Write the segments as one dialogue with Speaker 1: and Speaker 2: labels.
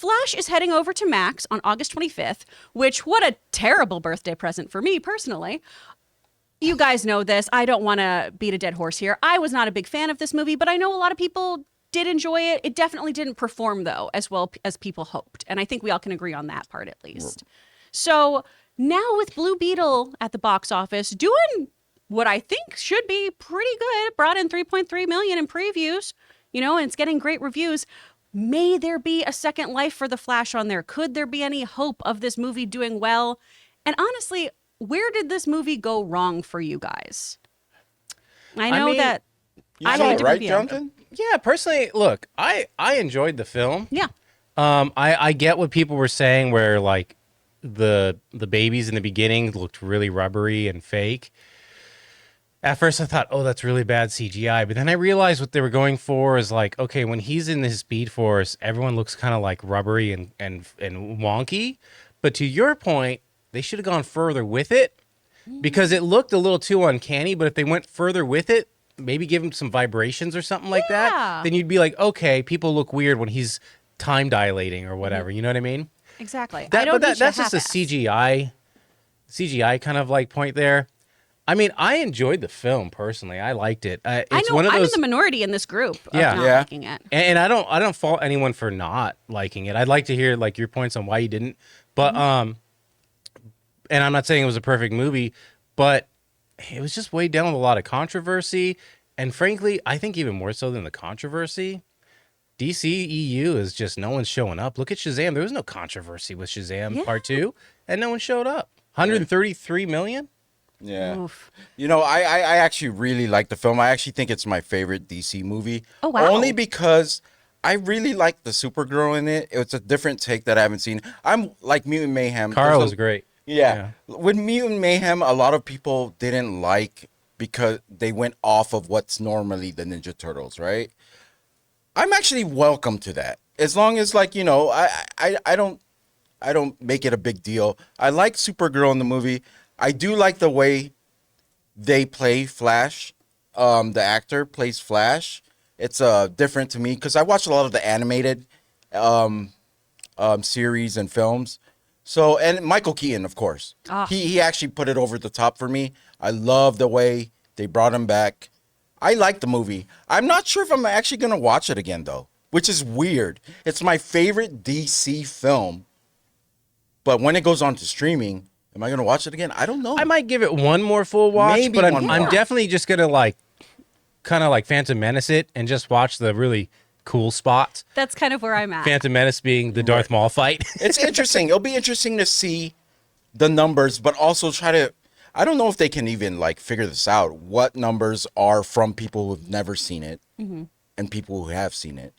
Speaker 1: Flash is heading over to Max on August 25th, which, what a terrible birthday present for me personally. You guys know this. I don't want to beat a dead horse here. I was not a big fan of this movie, but I know a lot of people did enjoy it. It definitely didn't perform, though, as well as people hoped. And I think we all can agree on that part, at least. So now with Blue Beetle at the box office, doing what I think should be pretty good, it brought in 3.3 million in previews, and it's getting great reviews. May there be a second life for the Flash on there? Could there be any hope of this movie doing well? And honestly, where did this movie go wrong for you guys? I know that I
Speaker 2: saw
Speaker 1: need
Speaker 2: it,
Speaker 1: to
Speaker 2: right,
Speaker 1: review.
Speaker 2: Jonathan?
Speaker 3: Yeah, personally, look, I enjoyed the film.
Speaker 1: Yeah.
Speaker 3: I get what people were saying, where like the babies in the beginning looked really rubbery and fake. At first, I thought, oh, that's really bad CGI. But then I realized what they were going for is like, okay, when he's in his Speed Force, everyone looks kind of like rubbery and wonky. But to your point, they should have gone further with it because it looked a little too uncanny. But if they went further with it, maybe give him some vibrations or something like that, then you'd be like, okay, people look weird when he's time dilating or whatever. You know what I mean?
Speaker 1: Exactly.
Speaker 3: That's just a CGI kind of like point there. I mean, I enjoyed the film personally. I liked it. It's
Speaker 1: I know
Speaker 3: one of those,
Speaker 1: I'm in the minority in this group of
Speaker 3: Yeah.
Speaker 1: not
Speaker 3: Yeah.
Speaker 1: liking it.
Speaker 3: and I don't fault anyone for not liking it. I'd like to hear like your points on why you didn't. But and I'm not saying it was a perfect movie, but it was just weighed down with a lot of controversy. And frankly, I think even more so than the controversy, DCEU is just no one's showing up. Look at Shazam. There was no controversy with Shazam Part 2, and no one showed up. 133 million?
Speaker 2: Yeah.
Speaker 1: Oof.
Speaker 2: I actually really like the film. I actually think it's my favorite DC movie.
Speaker 1: Oh, wow.
Speaker 2: Only because I really like the Supergirl in it. It's a different take that I haven't seen. I'm like Mutant Mayhem.
Speaker 3: Carl was great.
Speaker 2: Yeah. With Mutant Mayhem, a lot of people didn't like because they went off of what's normally the Ninja Turtles, right? I'm actually welcome to that. As long as I don't make it a big deal. I like Supergirl in the movie. I do like the way they play Flash. The actor plays Flash. It's different to me because I watch a lot of the animated series and films. So, and Michael Keaton, of course. He actually put it over the top for me. I love the way they brought him back. I like the movie. I'm not sure if I'm actually going to watch it again, though, which is weird. It's my favorite DC film. But when it goes on to streaming, am I going to watch it again? I don't know.
Speaker 3: I might give it one more full watch,
Speaker 2: Maybe
Speaker 3: but
Speaker 2: one
Speaker 3: I'm
Speaker 2: more.
Speaker 3: definitely just going to like kind of like Phantom Menace it and just watch the really cool spots.
Speaker 1: That's kind of where I'm at.
Speaker 3: Phantom Menace being the Darth Maul fight.
Speaker 2: It's interesting. It'll be interesting to see the numbers, but also try to, I don't know if they can even like figure this out, what numbers are from people who've never seen it and people who have seen it.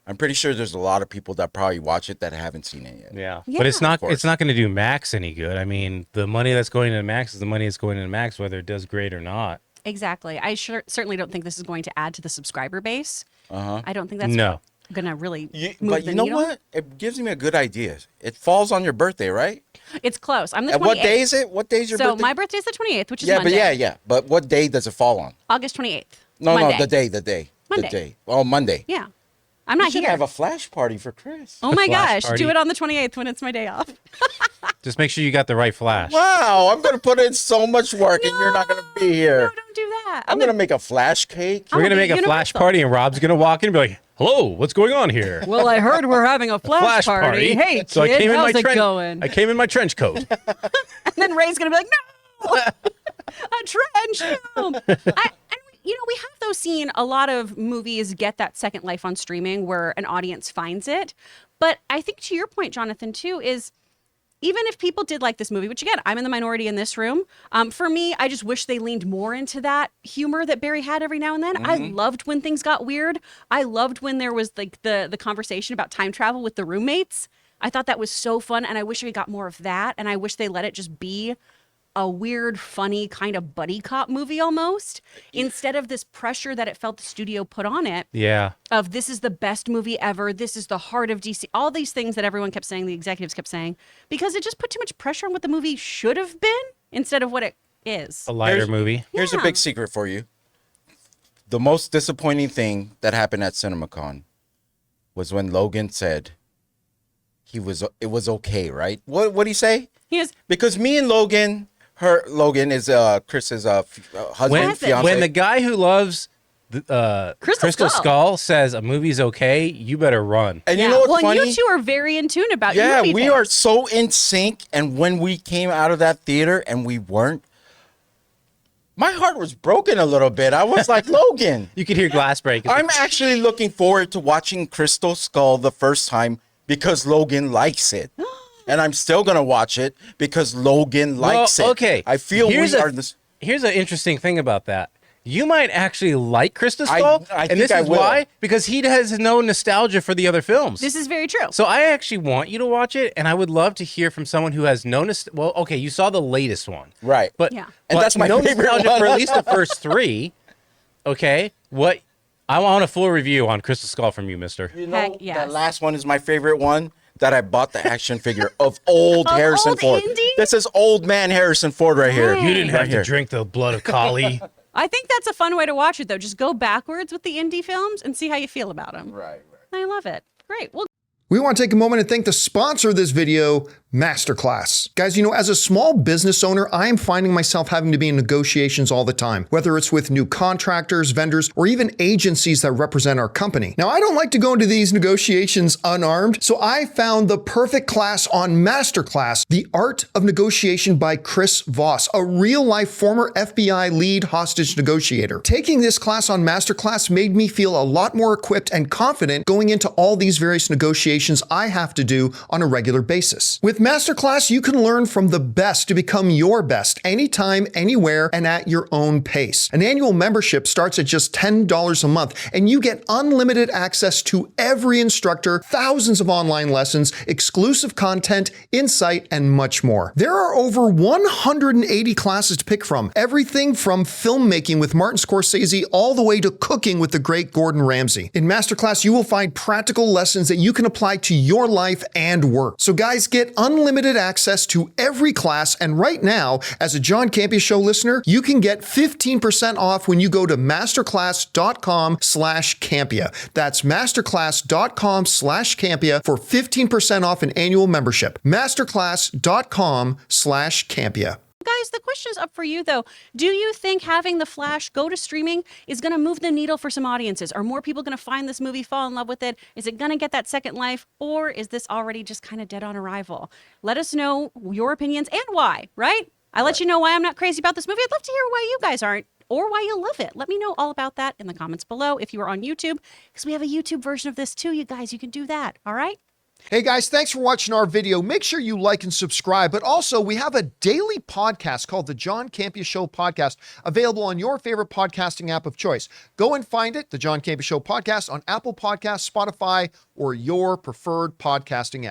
Speaker 2: I'm pretty sure there's a lot of people that probably watch it that haven't seen it yet.
Speaker 3: Yeah.
Speaker 1: Yeah.
Speaker 3: But it's not
Speaker 2: Of course.
Speaker 3: going to do Max any good. I mean, the money that's going into Max is the money that's going into Max, whether it does great or not.
Speaker 1: Exactly. I certainly don't think this is going to add to the subscriber base. I don't think that's
Speaker 3: No.
Speaker 1: going to really move
Speaker 2: But
Speaker 1: the
Speaker 2: you know
Speaker 1: needle.
Speaker 2: what? It gives me a good idea. It falls on your birthday, right?
Speaker 1: It's close. I'm the 28th.
Speaker 2: And what day is it? What day is your
Speaker 1: So
Speaker 2: birthday?
Speaker 1: my birthday is the 28th, which is
Speaker 2: yeah,
Speaker 1: Monday.
Speaker 2: but yeah. But what day does it fall on?
Speaker 1: August 28th.
Speaker 2: No,
Speaker 1: Monday.
Speaker 2: the day.
Speaker 1: Monday.
Speaker 2: The day. Oh, Monday.
Speaker 1: Yeah. I'm
Speaker 2: We
Speaker 1: not
Speaker 2: should
Speaker 1: here.
Speaker 2: have a flash party for Chris.
Speaker 1: Oh my
Speaker 3: flash
Speaker 1: gosh.
Speaker 3: party.
Speaker 1: Do it on the 28th when it's my day off.
Speaker 3: Just make sure you got the right flash.
Speaker 2: Wow, I'm going to put in so much work and you're not going to be here.
Speaker 1: No, don't do that.
Speaker 2: I'm going to make a flash cake.
Speaker 3: We're going to
Speaker 1: I'm
Speaker 3: make a flash
Speaker 1: universal.
Speaker 3: party and Rob's going to walk in and be like, hello, what's going on here?
Speaker 1: Well, I heard we're having a flash party. Hey,
Speaker 3: So
Speaker 1: kid, how's it
Speaker 3: trench.
Speaker 1: going?
Speaker 3: I came in my trench coat.
Speaker 1: And then Ray's going to be like, no, a trench. No. We have though seen a lot of movies get that second life on streaming where an audience finds it. But I think to your point, Jonathan, too, is even if people did like this movie, which again, I'm in the minority in this room. For me, I just wish they leaned more into that humor that Barry had every now and then. I loved when things got weird. I loved when there was like the conversation about time travel with the roommates. I thought that was so fun, and I wish we got more of that. And I wish they let it just be a weird, funny kind of buddy cop movie almost, instead of this pressure that it felt the studio put on it
Speaker 3: Yeah.
Speaker 1: of this is the best movie ever, this is the heart of DC, all these things that everyone kept saying, the executives kept saying, because it just put too much pressure on what the movie should have been instead of what it is.
Speaker 3: A lighter
Speaker 2: Here's-
Speaker 3: movie.
Speaker 2: Here's a
Speaker 1: Yeah.
Speaker 2: big secret for you. The most disappointing thing that happened at CinemaCon was when Logan said, it was okay, right? What do you say?
Speaker 1: He is.
Speaker 2: Because me and Logan is Chris's husband, fiance.
Speaker 3: When the guy who loves Crystal Skull says a movie's okay, you better run.
Speaker 2: And you know what's funny?
Speaker 1: You two are very in tune about your movie
Speaker 2: we
Speaker 1: taste.
Speaker 2: are so in sync. And when we came out of that theater and we weren't, my heart was broken a little bit. I was like, Logan.
Speaker 3: You could hear glass break.
Speaker 2: I'm actually looking forward to watching Crystal Skull the first time because Logan likes it. And I'm still going to watch it because Logan likes it.
Speaker 3: Okay.
Speaker 2: I feel
Speaker 3: here's
Speaker 2: here's
Speaker 3: an interesting thing about that. You might actually like Crystal Skull,
Speaker 2: I
Speaker 3: and
Speaker 2: think
Speaker 3: this
Speaker 2: I
Speaker 3: is
Speaker 2: will.
Speaker 3: why, because he has no nostalgia for the other films.
Speaker 1: This is very true.
Speaker 3: So I actually want you to watch it, and I would love to hear from someone who has no nostalgia. Well, okay, you saw the latest one.
Speaker 2: Right.
Speaker 3: But,
Speaker 1: Yeah.
Speaker 2: And that's my
Speaker 3: no
Speaker 2: favorite
Speaker 3: nostalgia
Speaker 2: one.
Speaker 3: for at least the first three. Okay? I want a full review on Crystal Skull from you, mister.
Speaker 2: You know,
Speaker 1: Heck yes.
Speaker 2: that last one is my favorite one that I bought the action figure of old Harrison
Speaker 1: old
Speaker 2: Ford.
Speaker 1: Indy?
Speaker 2: This is old man Harrison Ford right here.
Speaker 1: You didn't
Speaker 3: have to drink the blood of Kali.
Speaker 1: I think that's a fun way to watch it, though. Just go backwards with the indie films and see how you feel about them.
Speaker 2: Right.
Speaker 1: I love it. Great. Well,
Speaker 4: We want to take a moment and thank the sponsor of this video, MasterClass. Guys, you know, as a small business owner, I am finding myself having to be in negotiations all the time, whether it's with new contractors, vendors, or even agencies that represent our company. Now, I don't like to go into these negotiations unarmed, so I found the perfect class on MasterClass, The Art of Negotiation by Chris Voss, a real-life former FBI lead hostage negotiator. Taking this class on MasterClass made me feel a lot more equipped and confident going into all these various negotiations I have to do on a regular basis. With MasterClass, you can learn from the best to become your best anytime, anywhere, and at your own pace. An annual membership starts at just $10 a month, and you get unlimited access to every instructor, thousands of online lessons, exclusive content, insight, and much more. There are over 180 classes to pick from, everything from filmmaking with Martin Scorsese all the way to cooking with the great Gordon Ramsay. In MasterClass, you will find practical lessons that you can apply to your life and work. So guys, get unlimited access to every class, and right now, as a John Campea Show listener, you can get 15% off when you go to masterclass.com/Campea. That's masterclass.com/Campea for 15% off an annual membership. masterclass.com/Campea.
Speaker 1: guys, the question is up for you, though. Do you think having The Flash go to streaming is going to move the needle for some audiences? Are more people going to find this movie, fall in love with it? Is it going to get that second life? Or is this already just kind of dead on arrival? Let us know your opinions and why, right? I let you know why I'm not crazy about this movie. I'd love to hear why you guys aren't, or why you love it. Let me know all about that in the comments below if you are on YouTube, because we have a YouTube version of this too, you guys. You can do that, all right?
Speaker 4: Hey guys, thanks for watching our video. Make sure you like and subscribe, but also we have a daily podcast called the John Campea Show Podcast, available on your favorite podcasting app of choice. Go and find it, the John Campea Show Podcast, on Apple Podcasts, Spotify, or your preferred podcasting app.